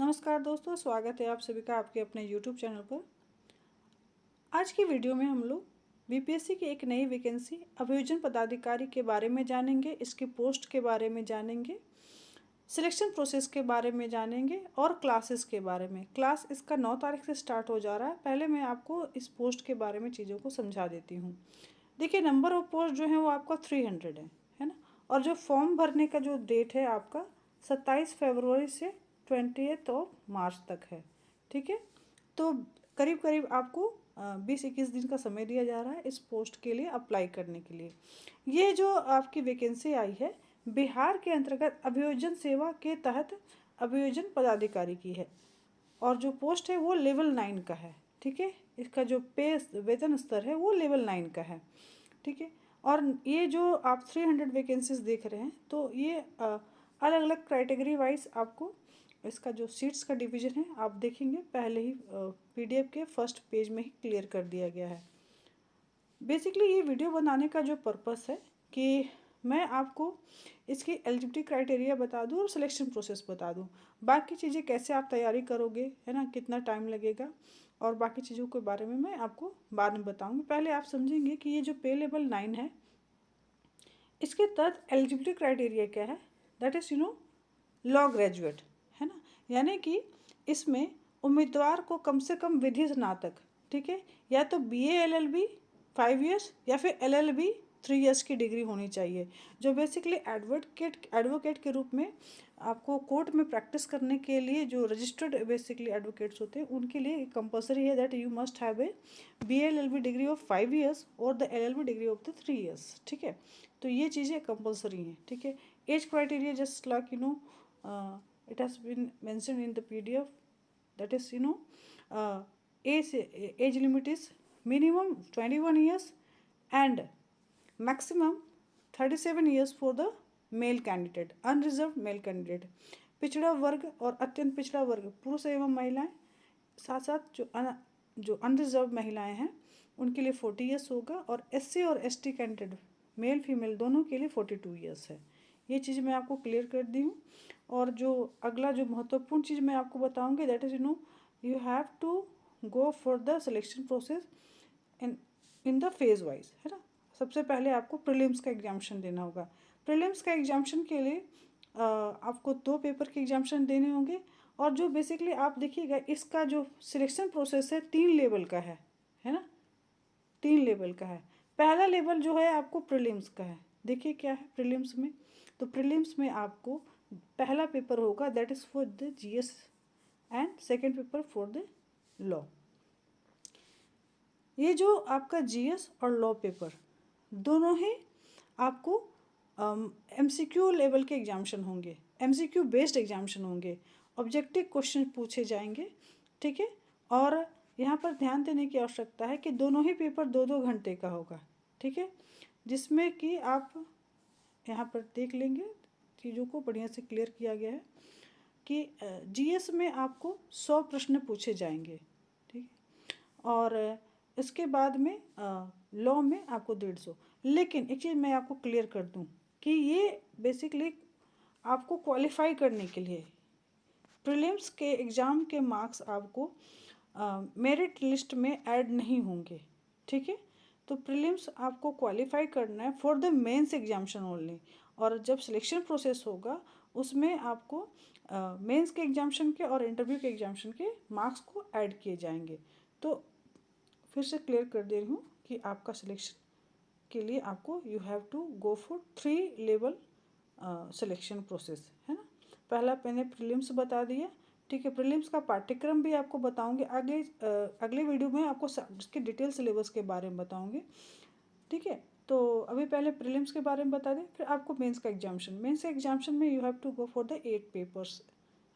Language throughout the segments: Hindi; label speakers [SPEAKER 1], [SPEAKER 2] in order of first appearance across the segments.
[SPEAKER 1] नमस्कार दोस्तों, स्वागत है आप सभी का आपके अपने YouTube चैनल पर। आज की वीडियो में हम लोग बीपीएससी की एक नई वैकेंसी अभियोजन पदाधिकारी के बारे में जानेंगे, इसकी पोस्ट के बारे में जानेंगे, सिलेक्शन प्रोसेस के बारे में जानेंगे और क्लासेस के बारे में। क्लास इसका 9 तारीख से स्टार्ट हो जा रहा है। पहले मैं आपको इस पोस्ट के बारे में चीज़ों को समझा देती हूँ। देखिए, नंबर ऑफ पोस्ट जो है वो आपका 300 है ना। और जो फॉर्म भरने का जो डेट है आपका 27 फरवरी से 20 मार्च तक है। ठीक है, तो करीब करीब आपको 20-21 दिन का समय दिया जा रहा है इस पोस्ट के लिए अप्लाई करने के लिए। ये जो आपकी वैकेंसी आई है बिहार के अंतर्गत अभियोजन सेवा के तहत अभियोजन पदाधिकारी की है और जो पोस्ट है वो लेवल 9 का है। ठीक है, इसका जो पे वेतन स्तर है वो लेवल 9 का है। ठीक है, और ये जो आप 300 वैकेंसीज देख रहे हैं तो ये अलग अलग कैटेगरी वाइज आपको इसका जो सीट्स का डिवीज़न है आप देखेंगे, पहले ही पीडीएफ के फर्स्ट पेज में ही क्लियर कर दिया गया है। बेसिकली ये वीडियो बनाने का जो पर्पस है कि मैं आपको इसकी एलिजिबिलिटी क्राइटेरिया बता दूं और सिलेक्शन प्रोसेस बता दूं। बाकी चीज़ें कैसे आप तैयारी करोगे, है ना, कितना टाइम लगेगा और बाकी चीज़ों के बारे में मैं आपको बाद में बताऊंगी। पहले आप समझेंगे कि ये जो पे लेवल 9 है इसके तहत एलिजिबिलिटी क्राइटेरिया क्या है। दैट इज़ लॉ ग्रेजुएट, है ना, यानी कि इसमें उम्मीदवार को कम से कम विधि स्नातक, ठीक है, या तो बीए एलएलबी 5 ईयर्स या फिर एलएलबी 3 ईयर्स की डिग्री होनी चाहिए। जो बेसिकली एडवोकेट के रूप में आपको कोर्ट में प्रैक्टिस करने के लिए जो रजिस्टर्ड बेसिकली एडवोकेट्स होते हैं उनके लिए कंपलसरी है that you must have a BA LLB degree of 5 years और the LLB degree of the 3 years. ठीक है, तो ये चीज़ें कंपलसरी हैं। ठीक है, age criteria just like it has been mentioned in the PDF, that is age limit is minimum 21 years and maximum 37 years for the male candidate, unreserved male candidate। पिछड़ा वर्ग और अत्यंत पिछड़ा वर्ग पुरुष एवं महिलाएं, साथ साथ जो अनरिजर्व महिलाएं हैं उनके लिए 40 ईयर्स होगा और एससी और एसटी कैंडिडेट मेल फीमेल दोनों के लिए 42 ईयर्स है। ये चीज़ मैं आपको क्लियर कर दी हूँ। और जो अगला जो महत्वपूर्ण चीज़ मैं आपको बताऊंगी that is you have to go for the selection process in the phase wise, है ना। सबसे पहले आपको प्रीलिम्स का एग्जामिनेशन देना होगा। प्रीलिम्स का एग्जामिनेशन के लिए आपको 2 पेपर के एग्जामिनेशन देने होंगे और जो बेसिकली आप देखिएगा इसका जो सिलेक्शन प्रोसेस है 3 लेवल का है ना, 3 लेवल का है। पहला लेवल जो है आपको प्रीलिम्स का है। देखिए क्या है प्रीलिम्स में, तो प्रीलिम्स में आपको पहला पेपर होगा that is for the GS and second paper for the law. ये जो आपका जीएस और लॉ पेपर दोनों ही आपको एमसीक्यू लेवल के एग्जामिनेशन होंगे, एमसीक्यू बेस्ड एग्जामिनेशन होंगे, ऑब्जेक्टिव क्वेश्चन पूछे जाएंगे। ठीक है, और यहाँ पर ध्यान देने की आवश्यकता है कि दोनों ही पेपर 2-2 घंटे का होगा। ठीक है, जिसमें कि आप यहाँ पर देख लेंगे चीज़ों को बढ़िया से क्लियर किया गया है कि जीएस में आपको 100 प्रश्न पूछे जाएंगे। ठीक है, और इसके बाद में लॉ में आपको 150। लेकिन एक चीज़ मैं आपको क्लियर कर दूं कि ये बेसिकली आपको क्वालिफाई करने के लिए प्रीलिम्स के एग्ज़ाम के मार्क्स आपको मेरिट लिस्ट में ऐड नहीं होंगे। ठीक है, तो प्रीलिम्स आपको क्वालिफाई करना है for the mains examination only, और जब सिलेक्शन प्रोसेस होगा उसमें आपको मेंस के एग्जामिनेशन के और इंटरव्यू के एग्जामिनेशन के मार्क्स को ऐड किए जाएंगे। तो फिर से क्लियर कर दे रही हूँ कि आपका सिलेक्शन के लिए आपको you have to go for 3 level selection process, है ना। पहला मैंने प्रीलिम्स बता दिया। ठीक है, प्रीलिम्स का पाठ्यक्रम भी आपको बताऊंगे आगे, अगले वीडियो में आपको इसके डिटेल सिलेबस के बारे में बताऊंगे। ठीक है, तो अभी पहले प्रीलिम्स के बारे में बता दें, फिर आपको मेंस का एग्जामिनेशन। मेंस एग्जामिनेशन में you have to go for the 8 papers,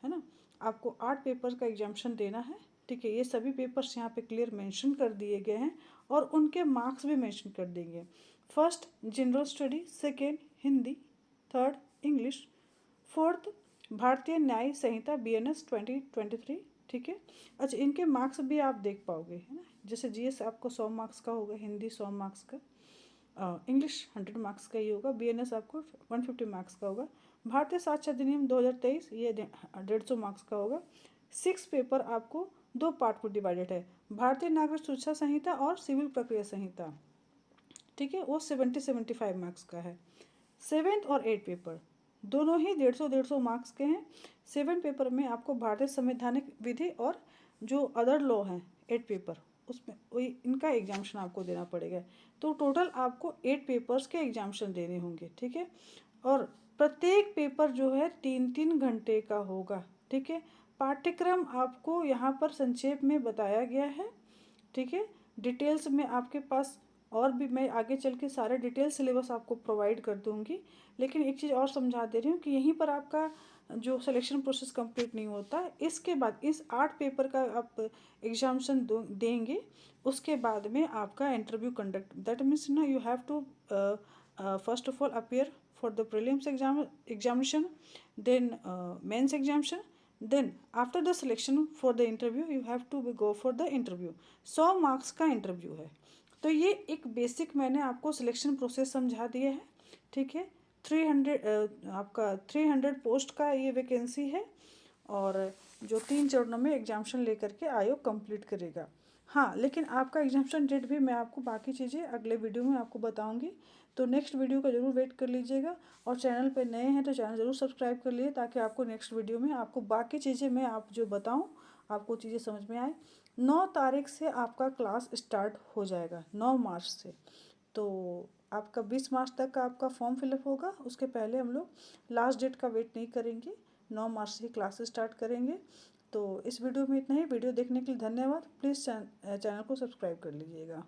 [SPEAKER 1] है ना। आपको 8 पेपर्स का एग्जामिनेशन देना है। ठीक है, ये सभी पेपर्स यहाँ पे क्लियर मेंशन कर दिए गए हैं और उनके मार्क्स भी मेंशन कर देंगे। First general study, second Hindi, third English, fourth भारतीय न्याय संहिता बीएनएस 2023। ठीक है, अच्छा इनके मार्क्स भी आप देख पाओगे, है ना। जैसे जीएस आपको 100 मार्क्स का होगा, हिंदी 100 मार्क्स का, इंग्लिश 100 मार्क्स का ही होगा, बीएनएस आपको 150 मार्क्स का होगा, भारतीय साक्ष्य अधिनियम 2023 ये 150 मार्क्स का होगा, 6 पेपर आपको 2 पार्ट में डिवाइडेड है, भारतीय नागरिक सुरक्षा संहिता और सिविल प्रक्रिया संहिता, ठीक है, वो 75 मार्क्स का है। 7th और 8 पेपर दोनों ही 150 मार्क्स के हैं। 7 पेपर में आपको भारतीय संवैधानिक विधि और जो अदर लॉ हैं 8 पेपर, उसमें वही इनका एग्जामिशन आपको देना पड़ेगा। तो टोटल आपको 8 पेपर्स के एग्जामिशन देने होंगे, ठीक है। और प्रत्येक पेपर जो है 3-3 घंटे का होगा, ठीक है। पाठ्यक्रम आपको यहाँ पर संक्षेप में बताया गया है, ठीक है। डिटेल्स में आपके पास और भी मैं आगे चल के सारे डिटेल सिलेबस आपको प्रोवाइड कर दूंगी, लेकिन एक चीज़ और समझा दे रही हूँ कि यहीं पर आपका जो सिलेक्शन प्रोसेस कंप्लीट नहीं होता। इसके बाद इस 8 पेपर का आप एग्जामिशन देंगे, उसके बाद में आपका इंटरव्यू कंडक्ट, दैट मीन्स ना you have to first of all appear for the prelims examination, then mains examination, then after the selection for the interview you have to go for the interview. 100 marks का इंटरव्यू है। तो ये एक बेसिक मैंने आपको सिलेक्शन प्रोसेस समझा दिया है, ठीक है। 300 आपका 300 पोस्ट का ये वैकेंसी है, और जो 3 चरणों में एग्जामिशन लेकर के आयोग कंप्लीट करेगा। हाँ, लेकिन आपका एग्जामिशन डेट भी मैं आपको बाकी चीज़ें अगले वीडियो में आपको बताऊंगी, तो नेक्स्ट वीडियो का ज़रूर वेट कर लीजिएगा। और चैनल पे नए हैं तो चैनल ज़रूर सब्सक्राइब कर लिए, ताकि आपको नेक्स्ट वीडियो में आपको बाकी चीज़ें मैं आप जो बताऊँ आपको चीज़ें समझ में आए। 9 तारीख से आपका क्लास स्टार्ट हो जाएगा, 9 मार्च से। तो आपका 20 मार्च तक का आपका फॉर्म फिलअप होगा, उसके पहले हम लोग लास्ट डेट का वेट नहीं करेंगे, 9 मार्च से ही क्लास स्टार्ट करेंगे। तो इस वीडियो में इतना ही। वीडियो देखने के लिए धन्यवाद। प्लीज़ चैनल को सब्सक्राइब कर लीजिएगा।